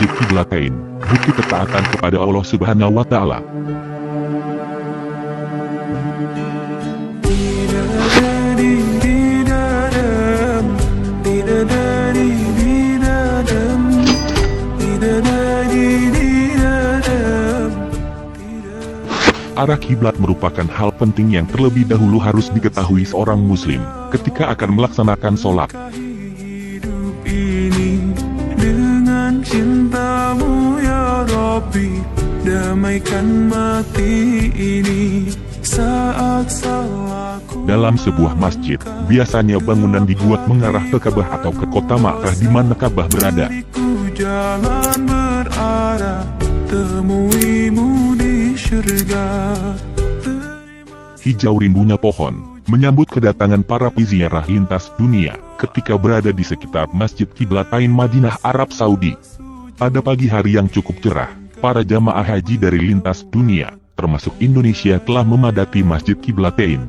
Masjid Qiblatain, bukti ketaatan kepada Allah Subhanahu wa Ta'ala. Arah kiblat merupakan hal penting yang terlebih dahulu harus diketahui seorang muslim ketika akan melaksanakan sholat. Hidup ini dengan cintamu ya Rabbi, damaikan mati ini saat salahku. Dalam sebuah masjid, biasanya bangunan dibuat mengarah ke Ka'bah atau ke kota Makkah di mana Ka'bah berada. Jalan berarah temuimu di syurga. Hijau rindunya pohon menyambut kedatangan para peziarah lintas dunia ketika berada di sekitar Masjid Qiblatain Madinah, Arab Saudi. Pada pagi hari yang cukup cerah, para jamaah haji dari lintas dunia, termasuk Indonesia, telah memadati Masjid Qiblatain.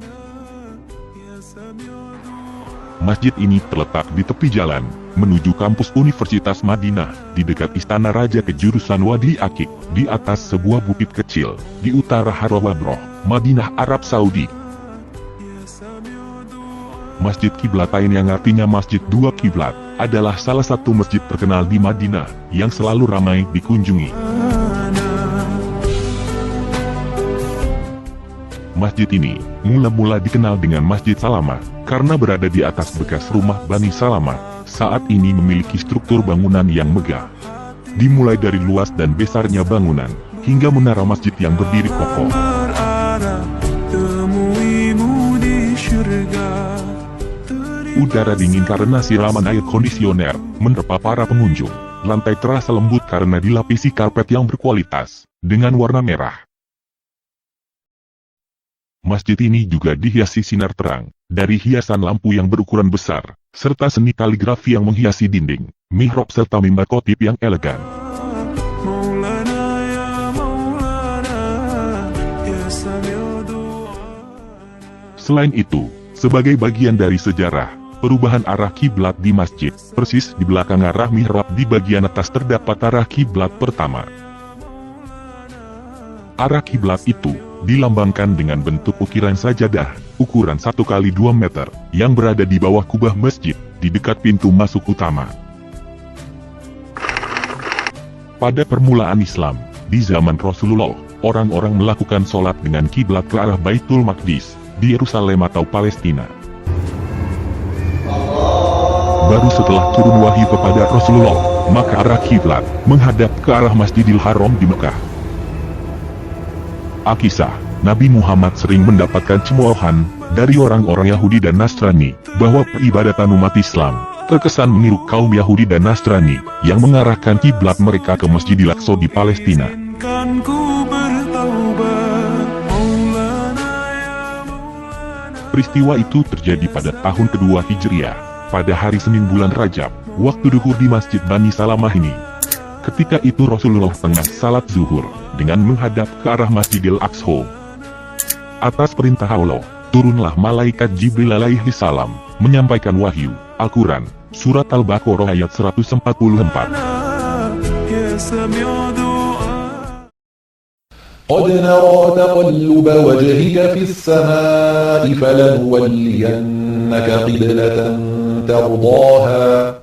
Masjid ini terletak di tepi jalan menuju kampus Universitas Madinah, di dekat Istana Raja Kejurusan Wadi Akik, di atas sebuah bukit kecil, di utara Harawabroh, Madinah, Arab Saudi. Masjid Qiblatain, yang artinya Masjid Dua Kiblat, adalah salah satu masjid terkenal di Madinah, yang selalu ramai dikunjungi. Masjid ini mula-mula dikenal dengan Masjid Salamah, karena berada di atas bekas rumah Bani Salamah. Saat ini memiliki struktur bangunan yang megah, dimulai dari luas dan besarnya bangunan, hingga menara masjid yang berdiri kokoh. Udara dingin karena siraman air kondisioner menerpa para pengunjung. Lantai terasa lembut karena dilapisi karpet yang berkualitas, dengan warna merah. Masjid ini juga dihiasi sinar terang dari hiasan lampu yang berukuran besar, serta seni kaligrafi yang menghiasi dinding, mihrab serta mimbar khotib yang elegan. Selain itu, sebagai bagian dari sejarah perubahan arah kiblat di masjid, persis di belakang arah mihrab di bagian atas terdapat arah kiblat pertama. Arah kiblat itu dilambangkan dengan bentuk ukiran sajadah, ukuran 1 x 2 meter, yang berada di bawah kubah masjid, di dekat pintu masuk utama. Pada permulaan Islam, di zaman Rasulullah, orang-orang melakukan sholat dengan kiblat ke arah Baitul Maqdis, di Yerusalem atau Palestina. Baru setelah turun wahyu kepada Rasulullah, maka arah kiblat menghadap ke arah Masjidil Haram di Mekah. Alkisah, Nabi Muhammad sering mendapatkan cemoohan dari orang-orang Yahudi dan Nasrani bahwa peribadatan umat Islam terkesan meniru kaum Yahudi dan Nasrani yang mengarahkan kiblat mereka ke Masjidil Aqsa di Palestina. Peristiwa itu terjadi pada tahun kedua Hijriah, pada hari Senin bulan Rajab, waktu duhur di Masjid Bani Salamah ini. Ketika itu Rasulullah tengah salat zuhur dengan menghadap ke arah Masjidil Aqsa. Atas perintah Allah, turunlah malaikat Jibril alaihi salam menyampaikan wahyu Al-Quran, surat Al-Baqarah ayat 144. قد نرى تقلب وجهك في السماء فلنولينك قبلة ترضاها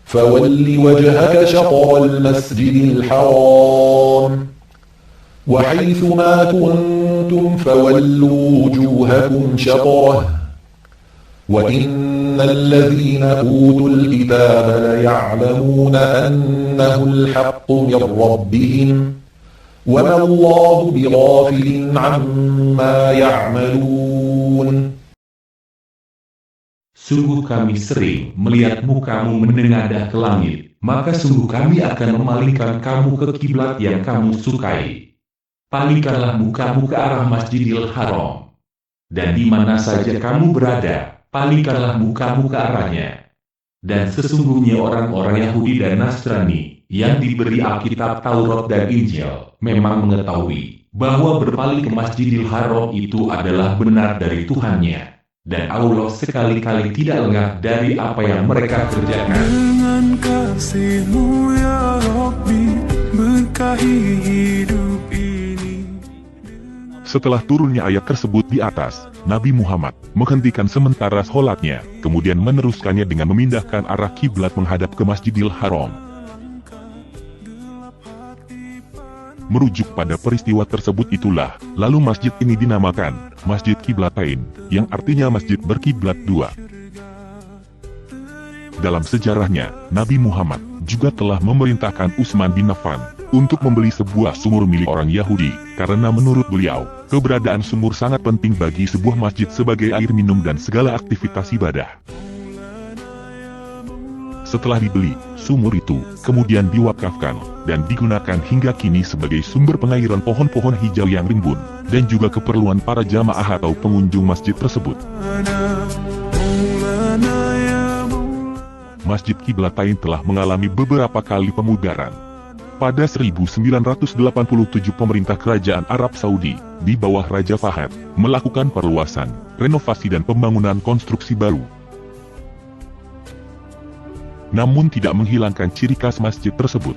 فول وجهك شطر المسجد الحرام وحيث ما كنتم فولوا وجوهكم شطره وإن الذين أوتوا الكتاب ليعلمون أنه الحق من ربهم وما الله بغافل عما يعملون. Sungguh kami sering melihat mukamu menengadah ke langit, maka sungguh kami akan memalingkan kamu ke kiblat yang kamu sukai. Palingkanlah mukamu ke arah Masjidil Haram. Dan di mana saja kamu berada, palingkanlah mukamu ke arahnya. Dan sesungguhnya orang-orang Yahudi dan Nasrani yang diberi Alkitab Taurat dan Injil memang mengetahui bahwa berpaling ke Masjidil Haram itu adalah benar dari Tuhannya. Dan Allah sekali-kali tidak lengah dari apa yang mereka kerjakan. Dengan kasih-Mu ya Rabbi, berkahi hidup ini. Setelah turunnya ayat tersebut di atas, Nabi Muhammad menghentikan sementara sholatnya, kemudian meneruskannya dengan memindahkan arah kiblat menghadap ke Masjidil Haram. Merujuk pada peristiwa tersebut itulah, lalu masjid ini dinamakan Masjid Kiblatain, yang artinya masjid berkiblat dua. Dalam sejarahnya, Nabi Muhammad juga telah memerintahkan Utsman bin Affan untuk membeli sebuah sumur milik orang Yahudi, karena menurut beliau, keberadaan sumur sangat penting bagi sebuah masjid sebagai air minum dan segala aktivitas ibadah. Setelah dibeli, sumur itu kemudian diwakafkan dan digunakan hingga kini sebagai sumber pengairan pohon-pohon hijau yang rimbun, dan juga keperluan para jamaah atau pengunjung masjid tersebut. Masjid Kiblatain telah mengalami beberapa kali pemugaran. Pada 1987 pemerintah kerajaan Arab Saudi, di bawah Raja Fahad, melakukan perluasan, renovasi dan pembangunan konstruksi baru. Namun tidak menghilangkan ciri khas masjid tersebut.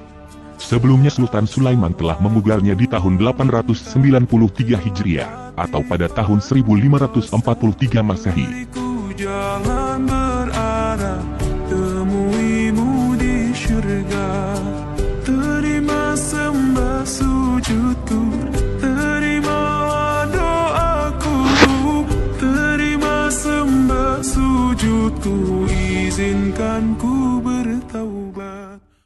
Sebelumnya Sultan Sulaiman telah memugarnya di tahun 893 Hijriah, atau pada tahun 1543 Masehi.